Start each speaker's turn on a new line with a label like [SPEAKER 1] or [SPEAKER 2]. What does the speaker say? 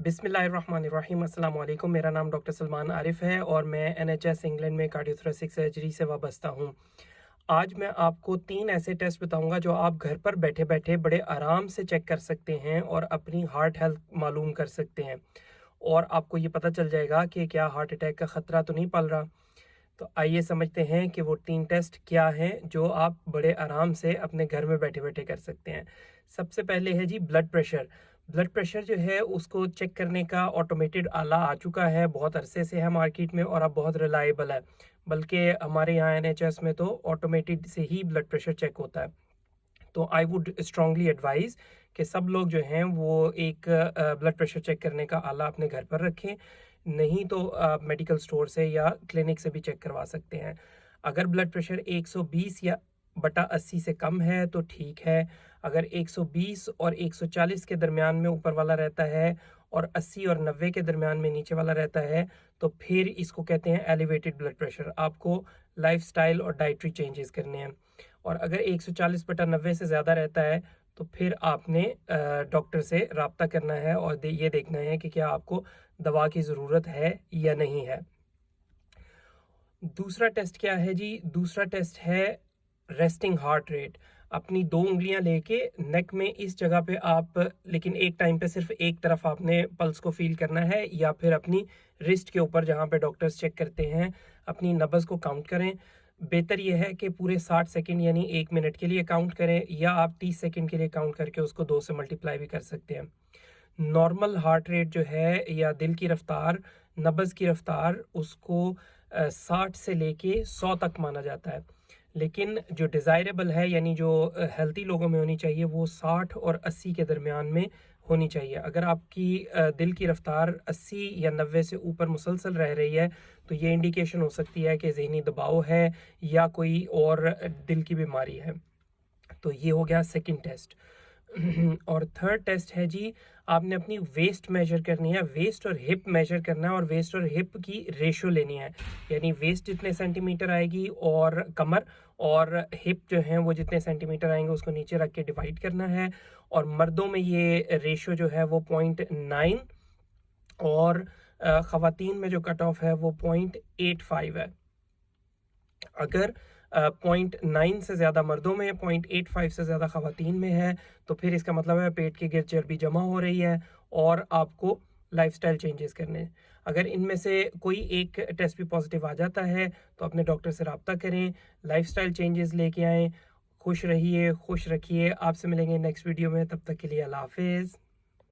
[SPEAKER 1] बिस्मिल्लाहिर्रहमानिर्रहीम। अस्सलाम वालेकुम। मेरा नाम डॉक्टर सलमान आरिफ है और मैं एनएचएस इंग्लैंड में कार्डियोथोरेसिक सर्जरी से वाबस्ता हूँ। आज मैं आपको 3 ऐसे टेस्ट बताऊंगा जो आप घर पर बैठे-बैठे बड़े आराम से चेक कर सकते हैं और अपनी हार्ट हेल्थ मालूम कर सकते हैं। और आपको ये पता चल जाएगा कि क्या हार्ट अटैक का ख़तरा तो नहीं पल रहा। तो आइए समझते हैं कि वो 3 टेस्ट क्या हैं जो आप बड़े आराम से अपने घर में बैठे-बैठे कर सकते हैं। सबसे पहले है जी ब्लड प्रेशर। ब्लड प्रेशर जो है उसको चेक करने का ऑटोमेटेड आला आ चुका है, बहुत अरसे से है मार्केट में और अब बहुत रिलायबल है। बल्कि हमारे यहाँ एनएचएस में तो ऑटोमेटेड से ही ब्लड प्रेशर चेक होता है। तो आई वुड स्ट्रांगली एडवाइज़ कि सब लोग जो हैं वो एक ब्लड प्रेशर चेक करने का आला अपने घर पर रखें। नहीं तो आप मेडिकल स्टोर से या क्लिनिक से भी चेक करवा सकते हैं। अगर ब्लड प्रेशर 120 या बटा 80 से कम है तो ठीक है। अगर 120 और 140 के दरमियान में ऊपर वाला रहता है और 80 और 90 के दरमियान में नीचे वाला रहता है तो फिर इसको कहते हैं एलिवेटेड ब्लड प्रेशर। आपको लाइफस्टाइल और डाइटरी चेंजेस करने हैं। और अगर 140/90 से ज़्यादा रहता है तो फिर आपने डॉक्टर से राब्ता करना है और ये देखना है कि क्या आपको दवा की ज़रूरत है या नहीं है। दूसरा टेस्ट क्या है जी? दूसरा टेस्ट है रेस्टिंग हार्ट रेट। अपनी 2 उँगलियां लेके नेक में इस जगह पे आप, लेकिन एक टाइम पे सिर्फ एक तरफ आपने पल्स को फील करना है, या फिर अपनी रिस्ट के ऊपर जहाँ पे डॉक्टर्स चेक करते हैं अपनी नब्ज़ को काउंट करें। बेहतर यह है कि पूरे 60 सेकंड यानी 1 मिनट के लिए काउंट करें, या आप 30 सेकंड के लिए काउंट करके उसको 2 से मल्टीप्लाई भी कर सकते हैं। नॉर्मल हार्ट रेट जो है या दिल की रफ्तार, नब्ज़ की रफ्तार, उसको 60 से लेके 100 तक माना जाता है। लेकिन जो डिज़ायरेबल है यानी जो हेल्दी लोगों में होनी चाहिए वो 60 और 80 के दरमियान में होनी चाहिए। अगर आपकी दिल की रफ्तार 80 या 90 से ऊपर मुसलसल रह रही है तो ये इंडिकेशन हो सकती है कि ज़हनी दबाव है या कोई और दिल की बीमारी है। तो ये हो गया सेकंड टेस्ट। और थर्ड टेस्ट है जी, आपने अपनी वेस्ट मेजर करनी है, वेस्ट और हिप मेजर करना है और वेस्ट और हिप की रेशो लेनी है। यानी वेस्ट जितने सेंटीमीटर आएगी और कमर, और हिप जो है वो जितने सेंटीमीटर आएंगे उसको नीचे रख के डिवाइड करना है। और मर्दों में ये रेशो जो है वो 0.9 और ख़वातीन में जो कट ऑफ है वो 0.85 है। अगर 0.9 से ज़्यादा मर्दों में, 0.85 से ज़्यादा ख़वातीन में है तो फिर इसका मतलब है पेट के गिर्द चर्बी जमा हो रही है और आपको लाइफस्टाइल चेंजेस करने हैं। अगर इनमें से कोई एक टेस्ट भी पॉजिटिव आ जाता है तो अपने डॉक्टर से रब्ता करें, लाइफस्टाइल चेंजेस लेके आएँ। खुश रहिए, खुश रखिए। आपसे मिलेंगे नेक्स्ट वीडियो में, तब तक के लिए अल्लाह हाफ़िज़।